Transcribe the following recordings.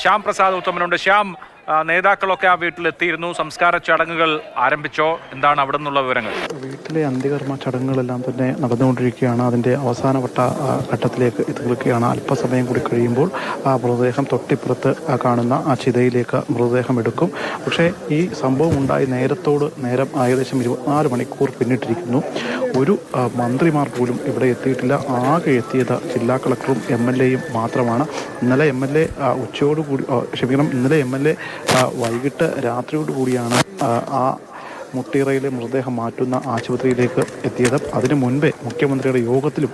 ശ്യാം പ്രസാദ് ഉത്തമനുണ്ട്. ശ്യാം, നേതാക്കളൊക്കെ ആ വീട്ടിലെത്തിയിരുന്നു. സംസ്കാര ചടങ്ങുകൾ ആരംഭിച്ചോ? എന്താണ് അവിടെ നിന്നുള്ള വിവരങ്ങൾ? വീട്ടിലെ അന്ത്യകർമ്മ ചടങ്ങുകളെല്ലാം തന്നെ നടന്നുകൊണ്ടിരിക്കുകയാണ്. അതിൻ്റെ അവസാനവട്ട ഘട്ടത്തിലേക്ക് എത്തിക്കുകയാണ്. അല്പസമയം കൂടി കഴിയുമ്പോൾ ആ മൃതദേഹം തൊട്ടിപ്പുറത്ത് കാണുന്ന ആ ചിതയിലേക്ക് മൃതദേഹം എടുക്കും. പക്ഷേ ഈ സംഭവം ഉണ്ടായി നേരം ഏകദേശം 24 മണിക്കൂർ പിന്നിട്ടിരിക്കുന്നു. ഒരു മന്ത്രിമാർ പോലും ഇവിടെ എത്തിയിട്ടില്ല. ആകെ എത്തിയത് ജില്ലാ കളക്ടറും MLAയും മാത്രമാണ്. ഇന്നലെ MLA ഇന്നലെ MLA വൈകിട്ട് രാത്രിയോടുകൂടിയാണ് ആ മുട്ടിയറയിലെ മൃതദേഹം മാറ്റുന്ന ആശുപത്രിയിലേക്ക് എത്തിയത്. അതിനു മുൻപേ മുഖ്യമന്ത്രിയുടെ യോഗത്തിലും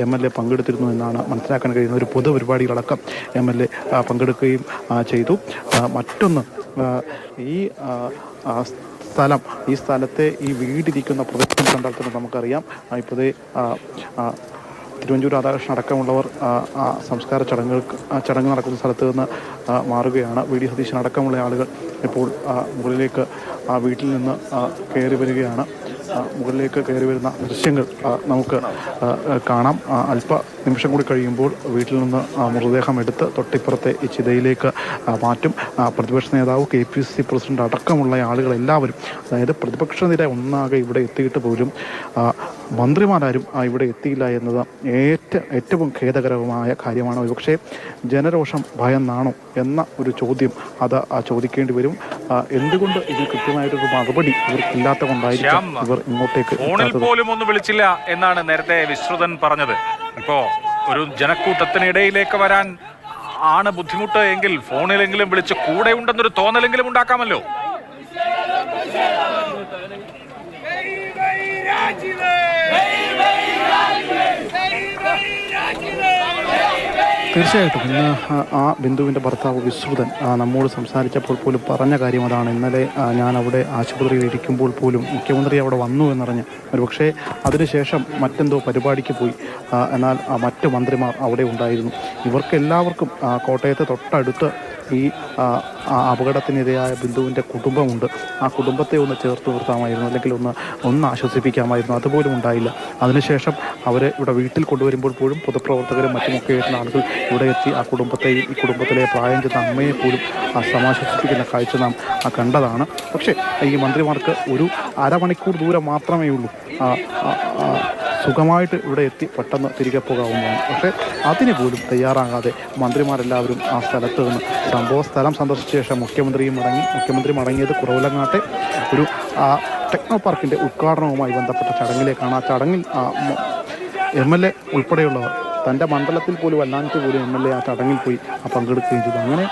MLA പങ്കെടുത്തിരുന്നു എന്നാണ് മനസ്സിലാക്കാൻ കഴിയുന്ന ഒരു പൊതുപരിപാടികളടക്കം MLA പങ്കെടുക്കുകയും ചെയ്തു. മറ്റൊന്ന്, ഈ സ്ഥലത്തെ ഈ വീടിരിക്കുന്ന പ്രദേശം കണ്ടാൽ തന്നെ നമുക്കറിയാം. ഇപ്പോഴേ തിരുവഞ്ചൂർ രാധാകൃഷ്ണൻ അടക്കമുള്ളവർ സംസ്കാര ചടങ്ങ് നടക്കുന്ന സ്ഥലത്ത് നിന്ന് മാറുകയാണ്. VD സതീശൻ അടക്കമുള്ള ആളുകൾ ഇപ്പോൾ മുകളിലേക്ക് വീട്ടിൽ നിന്ന് കയറി വരികയാണ്. മുകളിലേക്ക് കയറി വരുന്ന ദൃശ്യങ്ങൾ നമുക്ക് കാണാം. അല്പ നിമിഷം കൂടി കഴിയുമ്പോൾ വീട്ടിൽ നിന്ന് മൃതദേഹം എടുത്ത് തൊട്ടിപ്പുറത്തെ ഈ ചിതയിലേക്ക് മാറ്റും. പ്രതിപക്ഷ നേതാവ്, KPCC പ്രസിഡന്റ് അടക്കമുള്ള ആളുകളെല്ലാവരും, അതായത് പ്രതിപക്ഷ നിര ഒന്നാകെ ഇവിടെ എത്തിയിട്ട് പോലും മന്ത്രിമാരാരും ഇവിടെ എത്തിയില്ല എന്നത് ഏറ്റവും ഖേദകരമായ കാര്യമാണ്. ഒരുപക്ഷെ ജനരോഷം ഭയന്നാണോ എന്ന ഒരു ചോദ്യം അത് ചോദിക്കേണ്ടി വരും. എന്തുകൊണ്ട് ഇതിൽ കൃത്യമായിട്ടൊരു മറുപടി ഇവർക്കില്ലാത്ത കൊണ്ടായിരിക്കും ഇവർ ഇങ്ങോട്ടേക്ക് ഫോണിൽ പോലും ഒന്ന് വിളിച്ചില്ല എന്നാണ് നേരത്തെ വിശ്രുതൻ പറഞ്ഞത്. ഇപ്പോ ഒരു ജനക്കൂട്ടത്തിനിടയിലേക്ക് വരാൻ ആണ് ബുദ്ധിമുട്ട് എങ്കിൽ ഫോണിലെങ്കിലും വിളിച്ച് കൂടെ ഉണ്ടെന്നൊരു തോന്നലെങ്കിലും ഉണ്ടാക്കാമല്ലോ. തീർച്ചയായിട്ടും ഇന്ന് ആ ബിന്ദുവിൻ്റെ ഭർത്താവ് വിശ്രുതൻ നമ്മോട് സംസാരിച്ചപ്പോൾ പോലും പറഞ്ഞ കാര്യം അതാണ്. ഇന്നലെ ഞാൻ അവിടെ ആശുപത്രിയിൽ ഇരിക്കുമ്പോൾ പോലും മുഖ്യമന്ത്രി അവിടെ വന്നു എന്നറിഞ്ഞ്, ഒരുപക്ഷെ അതിനുശേഷം മറ്റെന്തോ പരിപാടിക്ക് പോയി. എന്നാൽ മറ്റ് മന്ത്രിമാർ അവിടെ ഉണ്ടായിരുന്നു. ഇവർക്കെല്ലാവർക്കും കോട്ടയത്തെ തൊട്ടടുത്ത് ഈ അപകടത്തിനിരയായ ബിന്ദുവിൻ്റെ കുടുംബമുണ്ട്. ആ കുടുംബത്തെ ഒന്ന് ചേർത്ത് നിർത്താമായിരുന്നു, അല്ലെങ്കിൽ ഒന്ന് ആശ്വസിപ്പിക്കാമായിരുന്നു. അതുപോലും ഉണ്ടായില്ല. അതിനുശേഷം അവരെ ഇവിടെ വീട്ടിൽ കൊണ്ടുവരുമ്പോൾ പോലും പൊതുപ്രവർത്തകരും മറ്റുമൊക്കെ ആയിട്ടുള്ള ആളുകൾ ഇവിടെ എത്തി ആ കുടുംബത്തെയും ഈ കുടുംബത്തിലെ പ്രായം ചെന്ന അമ്മയെ പോലും സമാശ്വസിപ്പിക്കുന്ന കാഴ്ച നാം കണ്ടതാണ്. പക്ഷേ ഈ മന്ത്രിമാർക്ക് ഒരു അരമണിക്കൂർ ദൂരം മാത്രമേ ഉള്ളൂ സുഖമായിട്ട് ഇവിടെ എത്തി പെട്ടെന്ന് തിരികെ പോകാവുന്നതാണ്. പക്ഷേ അതിന് പോലും തയ്യാറാകാതെ മന്ത്രിമാരെല്ലാവരും ആ സ്ഥലത്ത് നിന്ന് സംഭവ സ്ഥലം സന്ദർശിച്ച ശേഷം മുഖ്യമന്ത്രി മടങ്ങിയത് കുറവിലങ്ങാട്ടെ ഒരു ടെക്നോ പാർക്കിൻ്റെ ഉദ്ഘാടനവുമായി ബന്ധപ്പെട്ട ചടങ്ങിലേക്കാണ്. ആ ചടങ്ങിൽ MLA ഉൾപ്പെടെയുള്ളവർ, തൻ്റെ മണ്ഡലത്തിൽ പോലും അല്ലാഞ്ഞിട്ട് പോലും MLA ആ ചടങ്ങിൽ പോയി പങ്കെടുക്കുകയും ചെയ്തു. അങ്ങനെ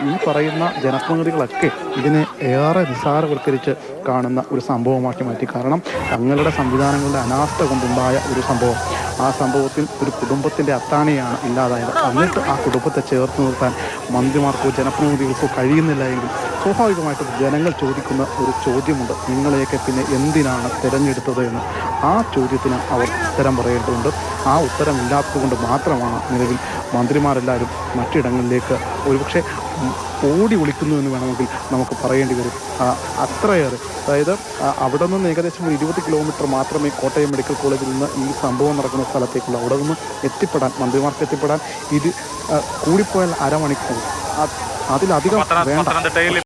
ഈ പറയുന്ന ജനപ്രതിനിധികളൊക്കെ ഇതിനെ ഏറെ നിസ്സാരവൽക്കരിച്ച് കാണുന്ന ഒരു സംഭവമാക്കി മാറ്റി. കാരണം തങ്ങളുടെ സംവിധാനങ്ങളുടെ അനാസ്ഥ കൊണ്ടുണ്ടായ ഒരു സംഭവം, ആ സംഭവത്തിൽ ഒരു കുടുംബത്തിൻ്റെ അത്താണിയാണ് ഇല്ലാതായത്. എന്നിട്ട് ആ കുടുംബത്തെ ചേർത്ത് നിർത്താൻ മന്ത്രിമാർക്കോ ജനപ്രതിനിധികൾക്കോ കഴിയുന്നില്ല എങ്കിൽ സ്വാഭാവികമായിട്ടും ജനങ്ങൾ ചോദിക്കുന്ന ഒരു ചോദ്യമുണ്ട്: നിങ്ങളെയൊക്കെ പിന്നെ എന്തിനാണ് തിരഞ്ഞെടുത്തത് എന്ന്. ആ ചോദ്യത്തിന് അവർ ഉത്തരം പറയേണ്ടതുണ്ട്. ആ ഉത്തരം ഇല്ലാത്തതുകൊണ്ട് മാത്രമാണ് നിലവിൽ മന്ത്രിമാരെല്ലാവരും മറ്റിടങ്ങളിലേക്ക് ഒരുപക്ഷെ ഓടി ഒളിക്കുന്നു എന്ന് വേണമെങ്കിൽ നമുക്ക് പറയേണ്ടി വരും. അത്രയേറെ, അതായത് അവിടെ നിന്ന് ഏകദേശം 20 കിലോമീറ്റർ മാത്രമേ കോട്ടയം മെഡിക്കൽ കോളേജിൽ നിന്ന് ഈ സംഭവം നടക്കുന്ന സ്ഥലത്തേക്കുള്ളൂ. അവിടെ നിന്ന് മന്ത്രിമാർക്ക് എത്തിപ്പെടാൻ ഇത് കൂടിപ്പോയാൽ അരമണിക്കൂർ, അതിലധികം വേണ്ട.